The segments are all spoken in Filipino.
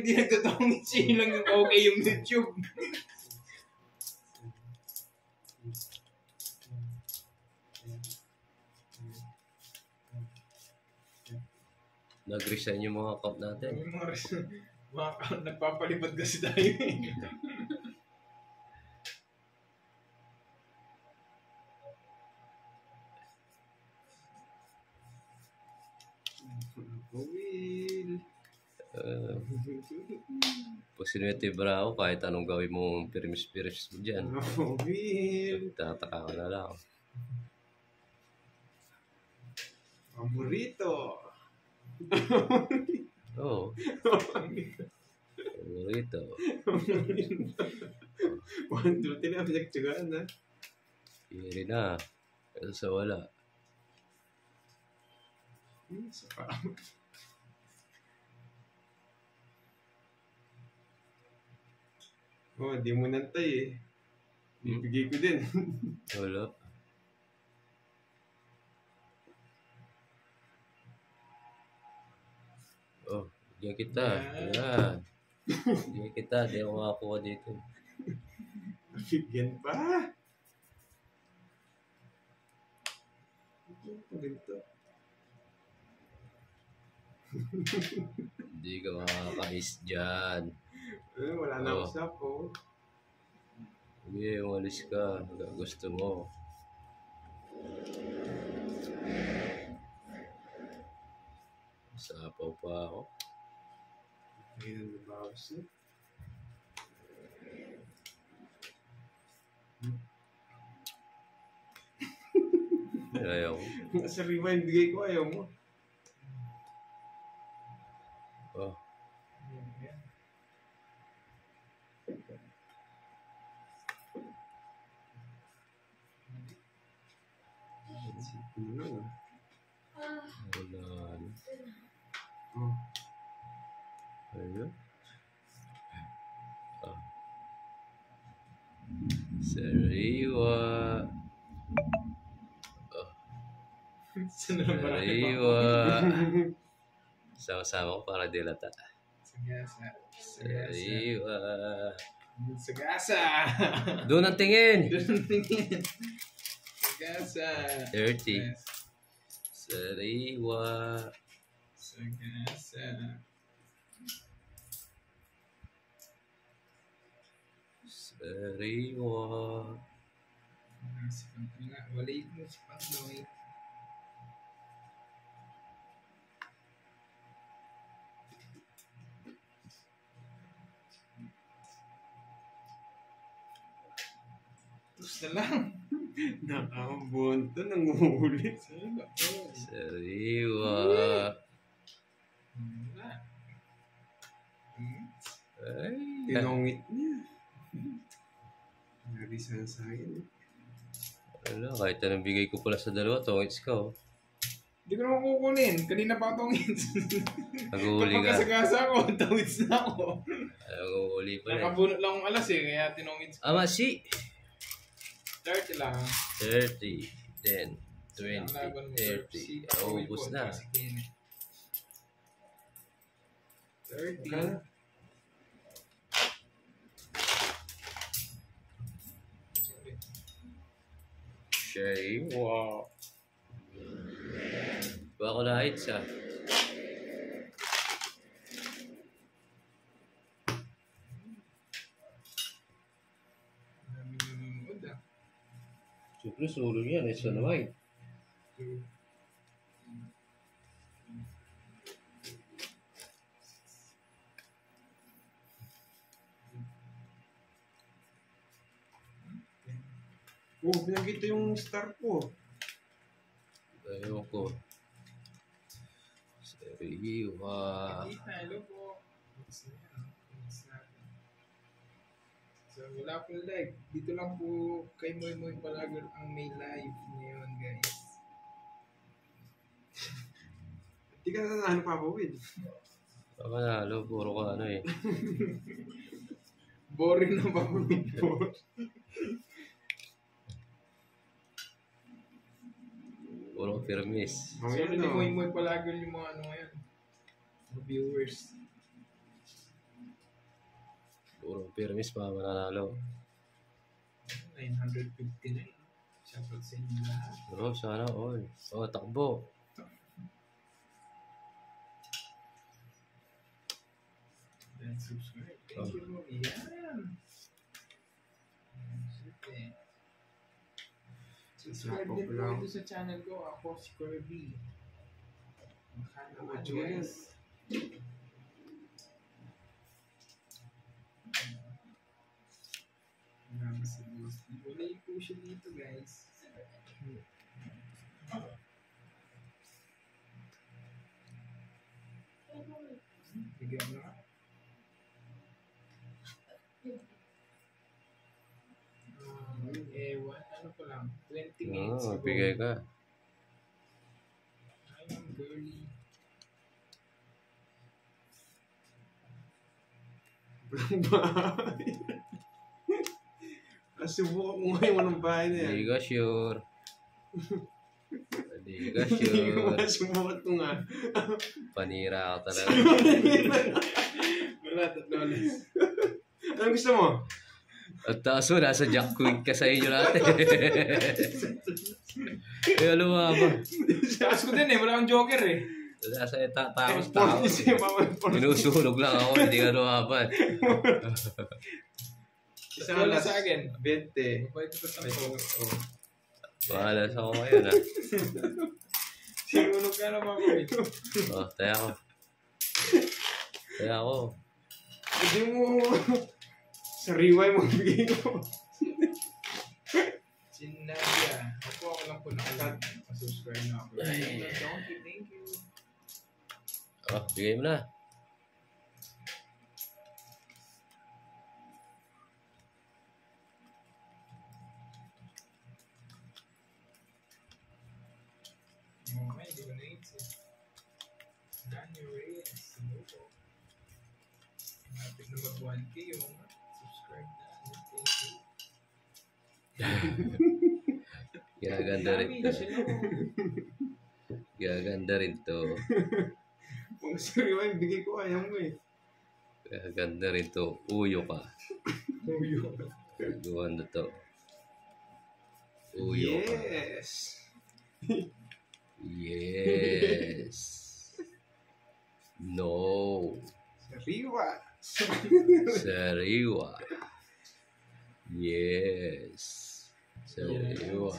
Hindi nagtotoong sino lang yung okay yung YouTube. Nag-resign yung mga account natin. Mga nagpapalipad kasi tayo eh. Pag sinwetibra ako, kahit anong gawin mong pirimis-pirimis mo dyan. Tataka ka na lang. Paborito. Oo. Paborito. 1, 2, 3 na pinagtsagaan na. Hiri na. Ito sa wala. Saka. Oh, di mo nantay eh. Bibigay ko din. Wala. Oh, bigyan kita. Yan. Bigyan kita. Di ako makakuha dito. Bigyan pa. Ganito. Hindi ka makakais dyan. Wala na ako sa po. Sige, umalis ka. Gusto mo. Sapaw pa ako. Ayun na bawas na. Ayaw ko. Sa rewind, bigay ko ayaw mo. Oh. Wala. Oh. Ayun. Oh. Sariwa. Oh. Sariwa. Sama-sama ko para dilata. Sagasa. Sariwa. Sagasa. Doon ang tingin. Sagasa. 30. Sariwa. Sagasa. Sariwa. Walay mo si Pangloy. Tapos na lang. Nakambunto, nanguhuli. Sariwa. Ay. Tinongit niya. Narisan sa akin. Wala, kahit anong bigay ko pala sa dalawa, tongits ka, oh. Hindi ko naman kukunin. Kanina pa tongits. Nag-uuli ka. Kapag kasagasa ako, tongits na ako. Nag-uuli pa rin. Nakabunot lang akong alas eh, kaya tinongits ko. Ama, si! 30 lang. 30, 10, 20, 30. Ubus na. 30. Shay, wow. Baka na heights, ah. Siyempre, sulong yan. Isa na white. Oh, pinagkita yung star ko. Ayaw ko. Sariwa. Hello po. So, wala po live. Dito lang po kay Moy Moy Palagal ang may live ngayon, guys. Hindi ka na ano pa po, Will? Baka nalo, puro ka ano eh. Boring na ba po? Puro firmis. So, hindi Moy Moy Palagal yung mga ano ngayon. Mga viewers. Permis pa mananalo. 950 na yun. Shoutout sa inyo lahat. Oh, sana all. Oh, takbo. Then subscribe. Thank you, bro. Yan. Super. Subscribe din po ito sa channel ko. Ako si Kirby. Makalaman guys. Wala yung push dito guys. Bigyan mo na. Ano ko lang, 20 minutes Oh, ago. bigay ka. Ayun, girly. Bahay. Nasubukan ko ngayon anong bahay na yan. Hindi ka sure. Hindi ka Hindi ko sure. masubukan ko nga. Panira ka talaga. Wala, $3. Anong gusto mo? At taas mo, nasa Jack Queen ka sa inyo natin. Kaya lumaba. Taas ko din eh, wala akong joker eh. Nasa tapos. Minusunog lang ako, hindi ka lumaban. Isa wala sa akin. 20. Pwede ko sa Bahala sa ako ngayon, ha? Sinunog ka naman ko. Oh, tayo ako. Tayo ako. Hindi mo sariway mo bigay ko. Sinadya. Ako lang po nakalag. Subscribe na ako. Thank you. Oh, bigay mo na. Okay, hindi ko naisip. Daniel Reyes. Sinuko. Malapit na mag-1K yung subscribe na. Thank you. Gaganda rin to. Gaganda rin to. Kung sariway bigay ko ayaw mo eh. Gaganda rin to. Uyo ka. Tuyo. Gaganda to. Uyo ka. Yes. Yes. No. Sariwa. Sariwa. Yes. Sariwa.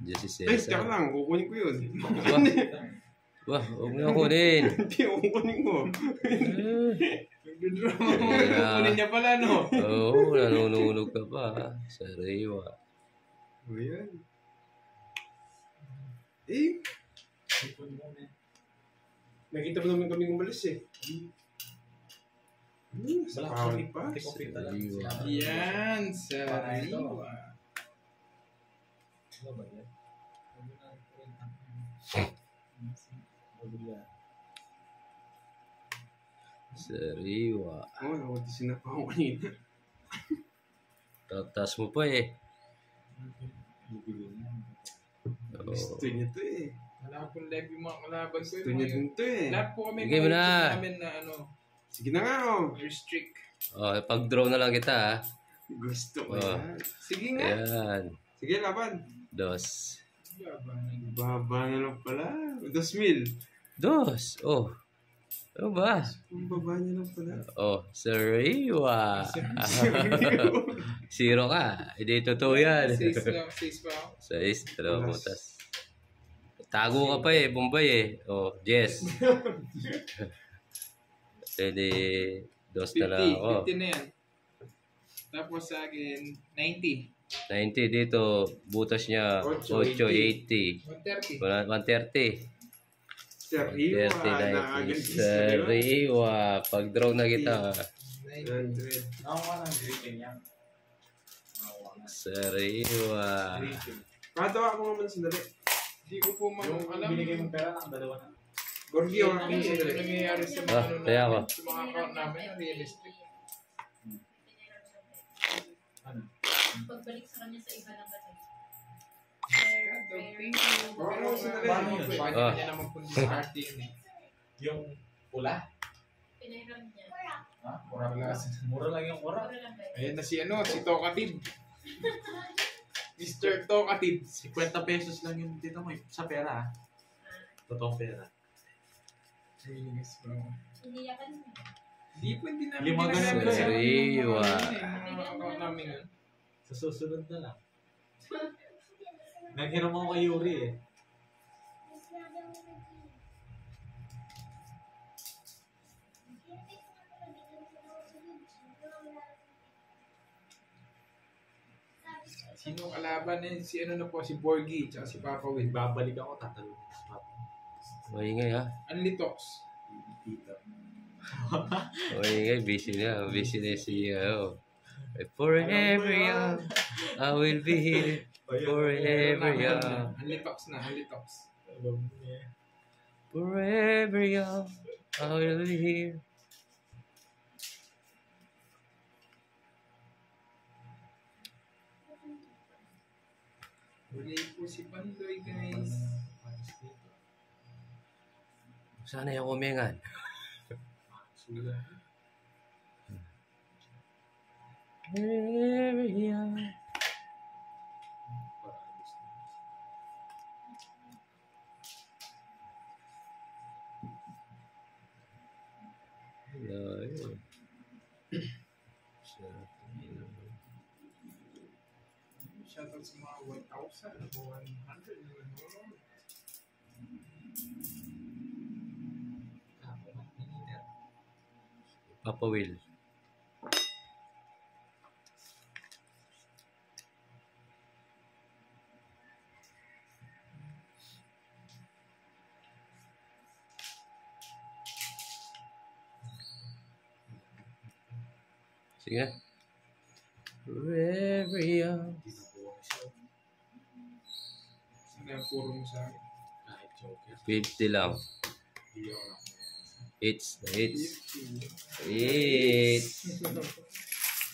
Just si Ay, Cesar. teka lang. Kukunin ko yun. Wah, huwag mo na kunin. Hindi, kukunin ko. Nagdodrama mo. Kunin niya pala, no? Oo, nanununog ka pa. Sariwa. O yan. Eh, nakita mo naman kami umalis eh. Sa pawit pa. Sariwa. Yan, sariwa. Sariwa. Oo, nakutisin na pa ako kanina. Tatas mo pa eh. Oo. Gusto niya to eh. Wala akong live yung mga kalaban ko. Gusto niya din to eh. Lahat po kami Bigay mo na. namin na ano, Sige na nga oh. restrict. Oh, pag-draw na lang kita ha. Gusto ko Oh. yan. Sige nga. Ayan. Sige, laban. Dos. Baba na lang pala. 2,000. Dos. Oh. Ano ba? Ang baba niya lang pala. Oh, Sariwa. Zero ka. Hindi totoo yan. 6 lang, 6 pa ako. Sais, dalawang butas. Tago ka pa eh, Bombay eh. Oh, Jess. Pwede, dos na lang ako. 50 na yan. Tapos sa akin, 90. 90 dito, butas niya, 880. 130. 130. Sariwa. 130, 90. Nakaganti sa Sariwa. Pag-draw na kita. 100. Sariwa. Patawa ko nga muna sandali. Hindi ko po alam. Binigay mong pera ng dalawa na. Gorgio, Ano aking sandali. nangyayari sa mga Ah, ano kaya namin, ako. sa mga account namin, realistic. Ano? Pagbalik sa kanya sa iba ng kasi. Pero sandali. paano yun? paano Ah. niya naman kung discard yun eh. Yung pula? Pinahiram niya. Ha? Mura Wala. Mura lang yung ora. Mura lang ba yun? Ayan na si ano, si Talkative. Mr. Talkative. 50 pesos lang yung dito mo sa pera. ah. Totoong pera. Yes, bro. Hindi yakan mo. Hindi po, hindi namin Lima ganun ginagamit ba sa yan? Sariwa. mga account namin yun. Sa susunod na lang. Naghiram ako kay Yuri eh. Sino kalaban niya? Si ano na po, si Borgie, tsaka si Papa Will. Babalik ako, tatalon. Maingay ha. Unlitox. Maingay, busy na. Busy na si Forever young, I will be here. Forever young. Unlitox na, Unlitox. Alam niya. Forever young, I will be here. Huli po si Pandoy, guys. Sana yung umingan. Suga. Forever young. Layo. Shoutout sa mga 1,000 o 100 na nanonood. Papa Will. Sige na. Forever young. Sana yung puro mo sa akin. Kahit joker. 50 lang. Hindi ako lang. It's.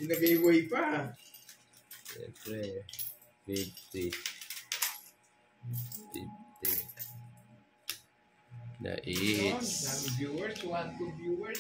Ginagayway pa. Siyempre. 50. 50. Na Yun, it's. dami viewers, 1, 2 viewers.